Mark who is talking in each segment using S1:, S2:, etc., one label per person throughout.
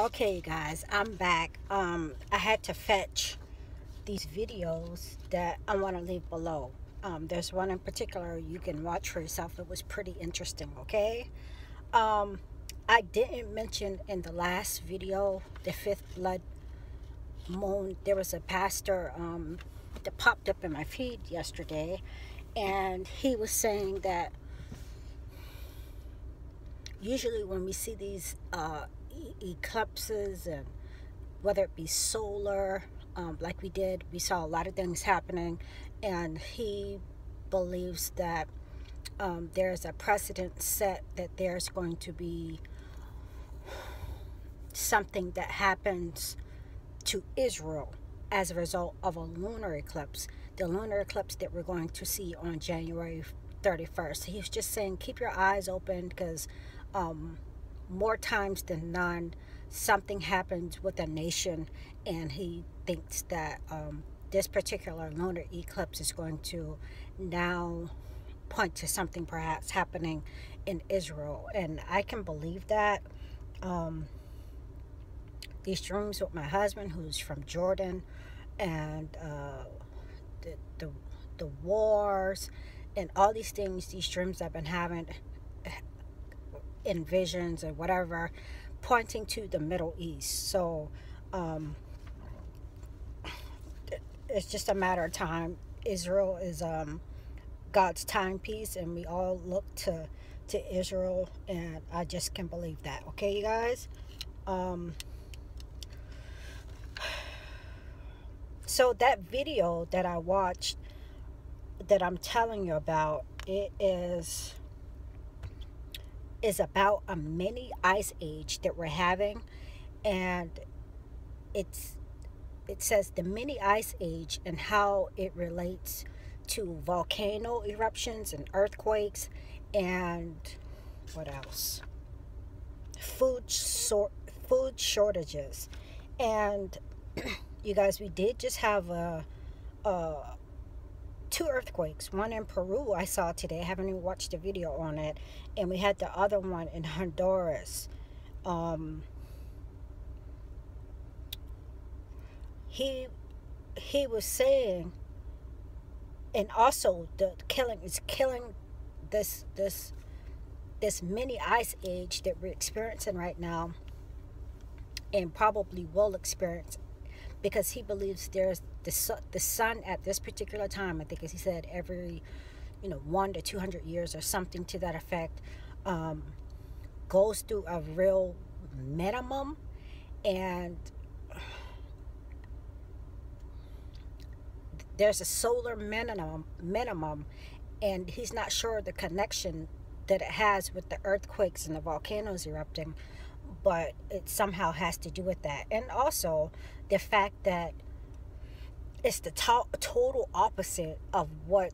S1: Okay, you guys, I'm back. I had to fetch these videos that I want to leave below. There's one in particular you can watch for yourself. It was pretty interesting, okay? Um, I didn't mention in the last video, the fifth blood moon. There was a pastor that popped up in my feed yesterday, and he was saying that usually when we see these eclipses, and whether it be solar, like we saw a lot of things happening, and he believes that there's a precedent set that there's going to be something that happens to Israel as a result of a lunar eclipse, the lunar eclipse that we're going to see on January 31st. He was just saying keep your eyes open because more times than none, something happens with a nation, and he thinks that this particular lunar eclipse is going to now point to something perhaps happening in Israel. And I can believe that. These dreams with my husband, who's from Jordan, and the wars and all these things, these dreams I've been having in visions and whatever, pointing to the Middle East. So it's just a matter of time. Israel is God's timepiece, and we all look to Israel, and I just can't believe that. Okay, you guys. So that video that I watched, that I'm telling you about, it is about a mini ice age that we're having, and it says the mini ice age and how it relates to volcano eruptions and earthquakes, and what else? Food shortages. And you guys, we did just have two earthquakes. One in Peru I saw today. I haven't even watched a video on it. And we had the other one in Honduras. He was saying, and also the killing is killing this mini ice age that we're experiencing right now, and probably will experience, because he believes there's the sun at this particular time, I think as he said, every 1 to 200 years or something to that effect, goes through a real minimum, and there's a solar minimum, and he's not sure the connection that it has with the earthquakes and the volcanoes erupting, but it somehow has to do with that. And also the fact that it's the total opposite of what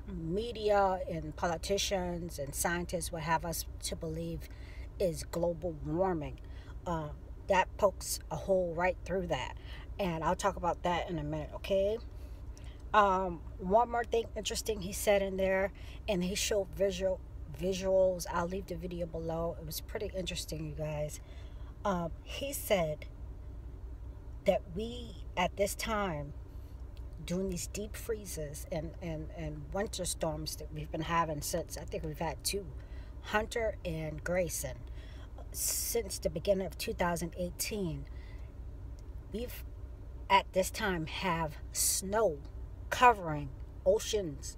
S1: media and politicians and scientists would have us to believe is global warming. That pokes a hole right through that, and I'll talk about that in a minute, okay? One more thing interesting he said in there, and he showed visuals. I'll leave the video below. It was pretty interesting, you guys. He said that we, at this time, during these deep freezes and winter storms that we've been having since, I think we've had two, Hunter and Grayson, since the beginning of 2018, we've at this time have snow covering oceans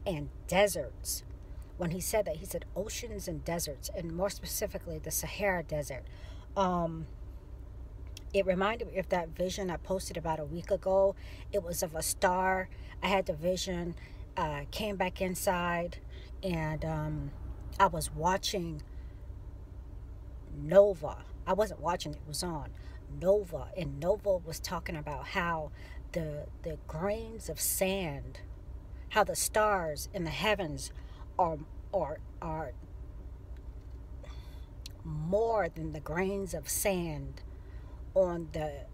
S1: and deserts. When he said that, he said oceans and deserts, and more specifically the Sahara Desert. It reminded me of that vision I posted about a week ago. It was of a star. I had the vision, came back inside, and I was watching Nova. I wasn't watching, it was on Nova, and Nova was talking about how the grains of sand, how the stars in the heavens are more than the grains of sand on the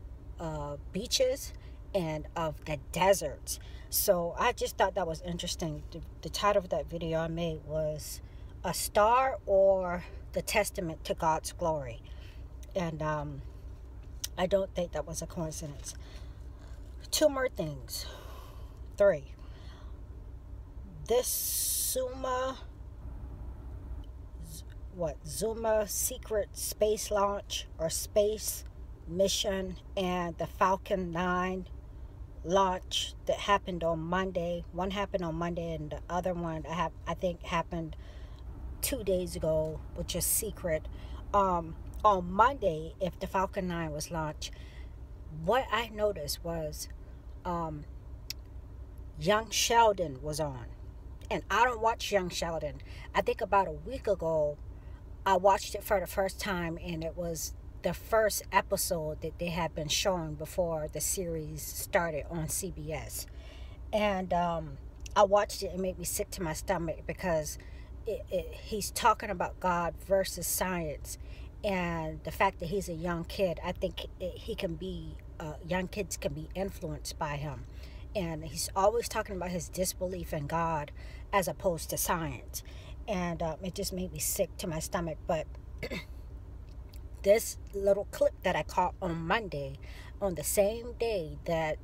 S1: beaches and of the deserts. So I just thought that was interesting. The title of that video I made was "A Star or the Testament to God's Glory." And I don't think that was a coincidence. Two more things. Three. This Zuma secret space launch or space mission, and the Falcon 9 launch that happened on Monday. One happened on Monday, and the other one I think happened 2 days ago, which is secret. On Monday, if the Falcon 9 was launched, what I noticed was young Sheldon was on. And I don't watch young Sheldon. I think about a week ago, I watched it for the first time, and it was the first episode that they had been showing before the series started on CBS. And I watched it and it made me sick to my stomach because he's talking about God versus science. And the fact that he's a young kid, I think young kids can be influenced by him. And he's always talking about his disbelief in God as opposed to science. And it just made me sick to my stomach. But this little clip that I caught on Monday, on the same day that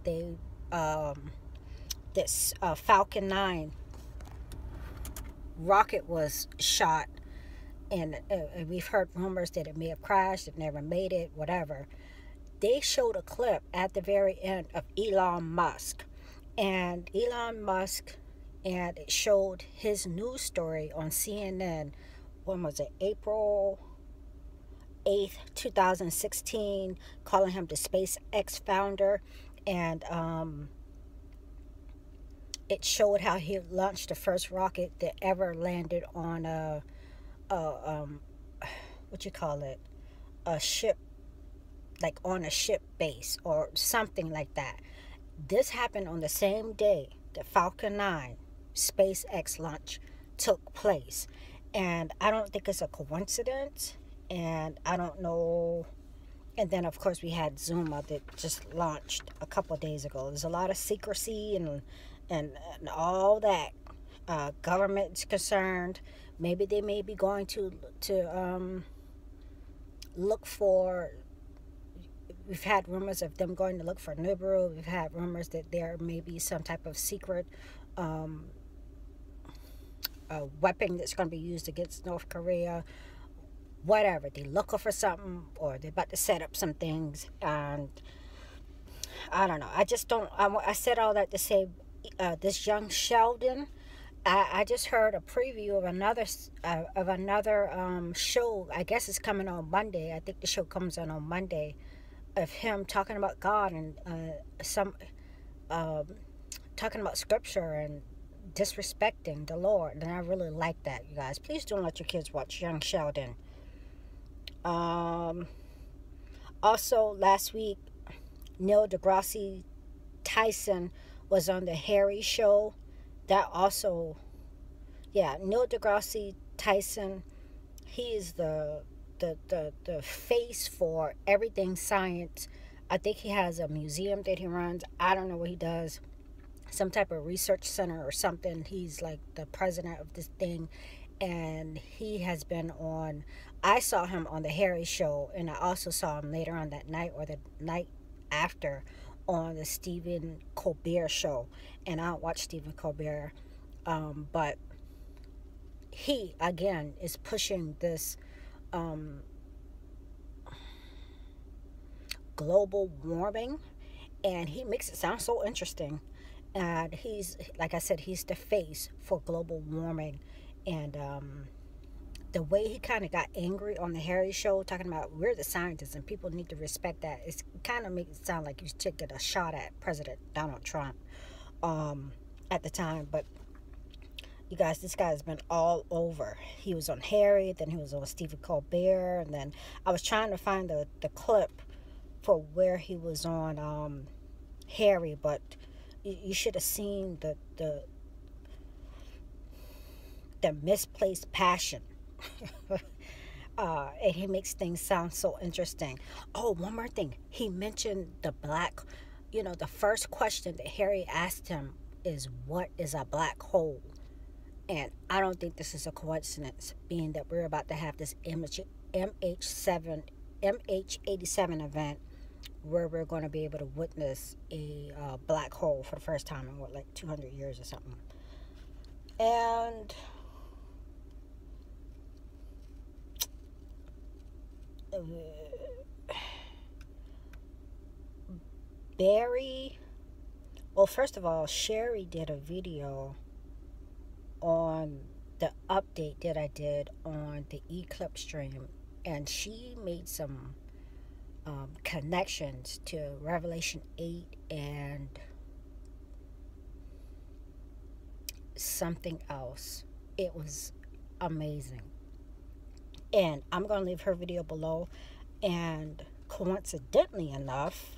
S1: this Falcon 9 rocket was shot, and we've heard rumors that it may have crashed, it never made it, whatever. They showed a clip at the very end of Elon Musk. And it showed his news story on CNN. When was it? April 8th, 2016, calling him the SpaceX founder. And it showed how he launched the first rocket that ever landed on a ship, like on a ship base or something like that. This happened on the same day the Falcon 9 SpaceX launch took place. And I don't think it's a coincidence. And I don't know. And then, of course, we had Zuma that just launched a couple of days ago. There's a lot of secrecy and all that. Government's concerned. Maybe they may be going to look for... We've had rumors of them going to look for Nibiru. We've had rumors that there may be some type of secret weapon that's going to be used against North Korea. Whatever. They're looking for something, or they're about to set up some things. And I don't know. I just don't... I said all that to say this young Sheldon... I just heard a preview of another show. I guess it's coming on Monday. I think the show comes on Monday, of him talking about God and talking about scripture and disrespecting the Lord. And I really like that, you guys. Please don't let your kids watch young Sheldon. Also, last week, Neil deGrasse Tyson was on the Harry show. That also, Neil deGrasse Tyson, he is the face for everything science. I think he has a museum that he runs. I don't know what he does. Some type of research center or something. He's like the president of this thing. And he has been on... I saw him on the Harry show. And I also saw him later on that night or the night after on the Stephen Colbert show. And I don't watch Stephen Colbert. But he, again, is pushing this... global warming, and he makes it sound so interesting. And he's, like I said, he's the face for global warming. And the way he kind of got angry on the Harry show, talking about we're the scientists and people need to respect that, it kind of makes it sound like he's taking a shot at President Donald Trump at the time. But you guys, this guy's been all over. He was on Harry, then he was on Stephen Colbert, and then I was trying to find the clip for where he was on Harry, but you should have seen the misplaced passion. And he makes things sound so interesting. Oh, one more thing. He mentioned the black, the first question that Harry asked him is, what is a black hole? And I don't think this is a coincidence, being that we're about to have this MH7 MH87 event where we're going to be able to witness a black hole for the first time in what, like 200 years or something. And Barry, well, first of all, Sherry did a video on the update that I did on the eclipse stream, and she made some connections to Revelation 8 and something else. It was amazing. And I'm going to leave her video below. And coincidentally enough,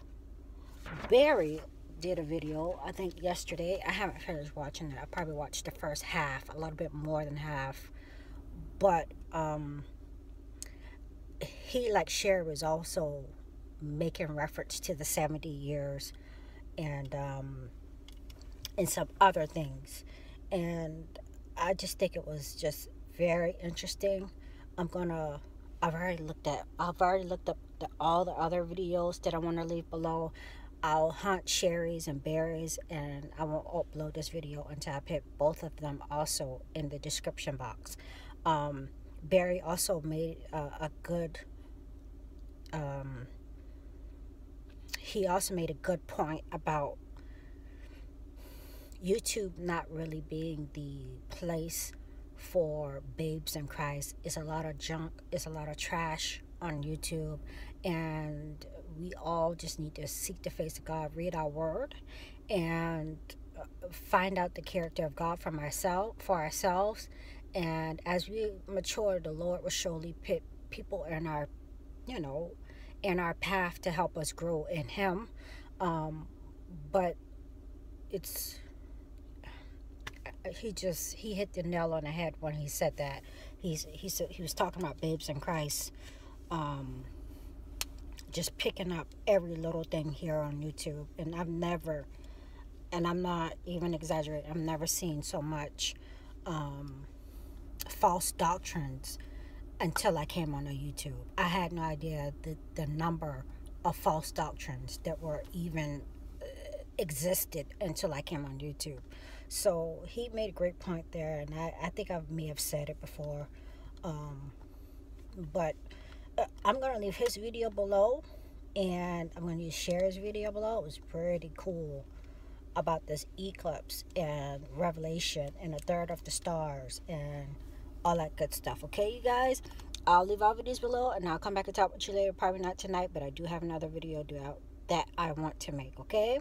S1: Barry did a video, I think yesterday. I haven't finished watching it. I probably watched the first half, a little bit more than half. But he, like Sherry, was also making reference to the 70 years and some other things. And I just think it was just very interesting. I've already looked up all the other videos that I want to leave below. I'll hunt Sherry's and Barry's, and I won't upload this video until I put both of them also in the description box. Barry also made he also made a good point about YouTube not really being the place for babes in Christ. It's a lot of junk, it's a lot of trash on YouTube, and we all just need to seek the face of God, read our word, and find out the character of God for ourselves. And as we mature, the Lord will surely put people in our, in our path to help us grow in Him. But it's, he hit the nail on the head when he said that. He was talking about babes in Christ, just picking up every little thing here on YouTube. And I'm not even exaggerating, I've never seen so much false doctrines until I came on YouTube. I had no idea the number of false doctrines that were even existed until I came on YouTube. So he made a great point there, and I think I may have said it before, but I'm going to leave his video below, and I'm going to share his video below. It was pretty cool about this eclipse and Revelation and a third of the stars and all that good stuff. Okay, you guys, I'll leave our videos below, and I'll come back and talk with you later. Probably not tonight, but I do have another video that I want to make. Okay.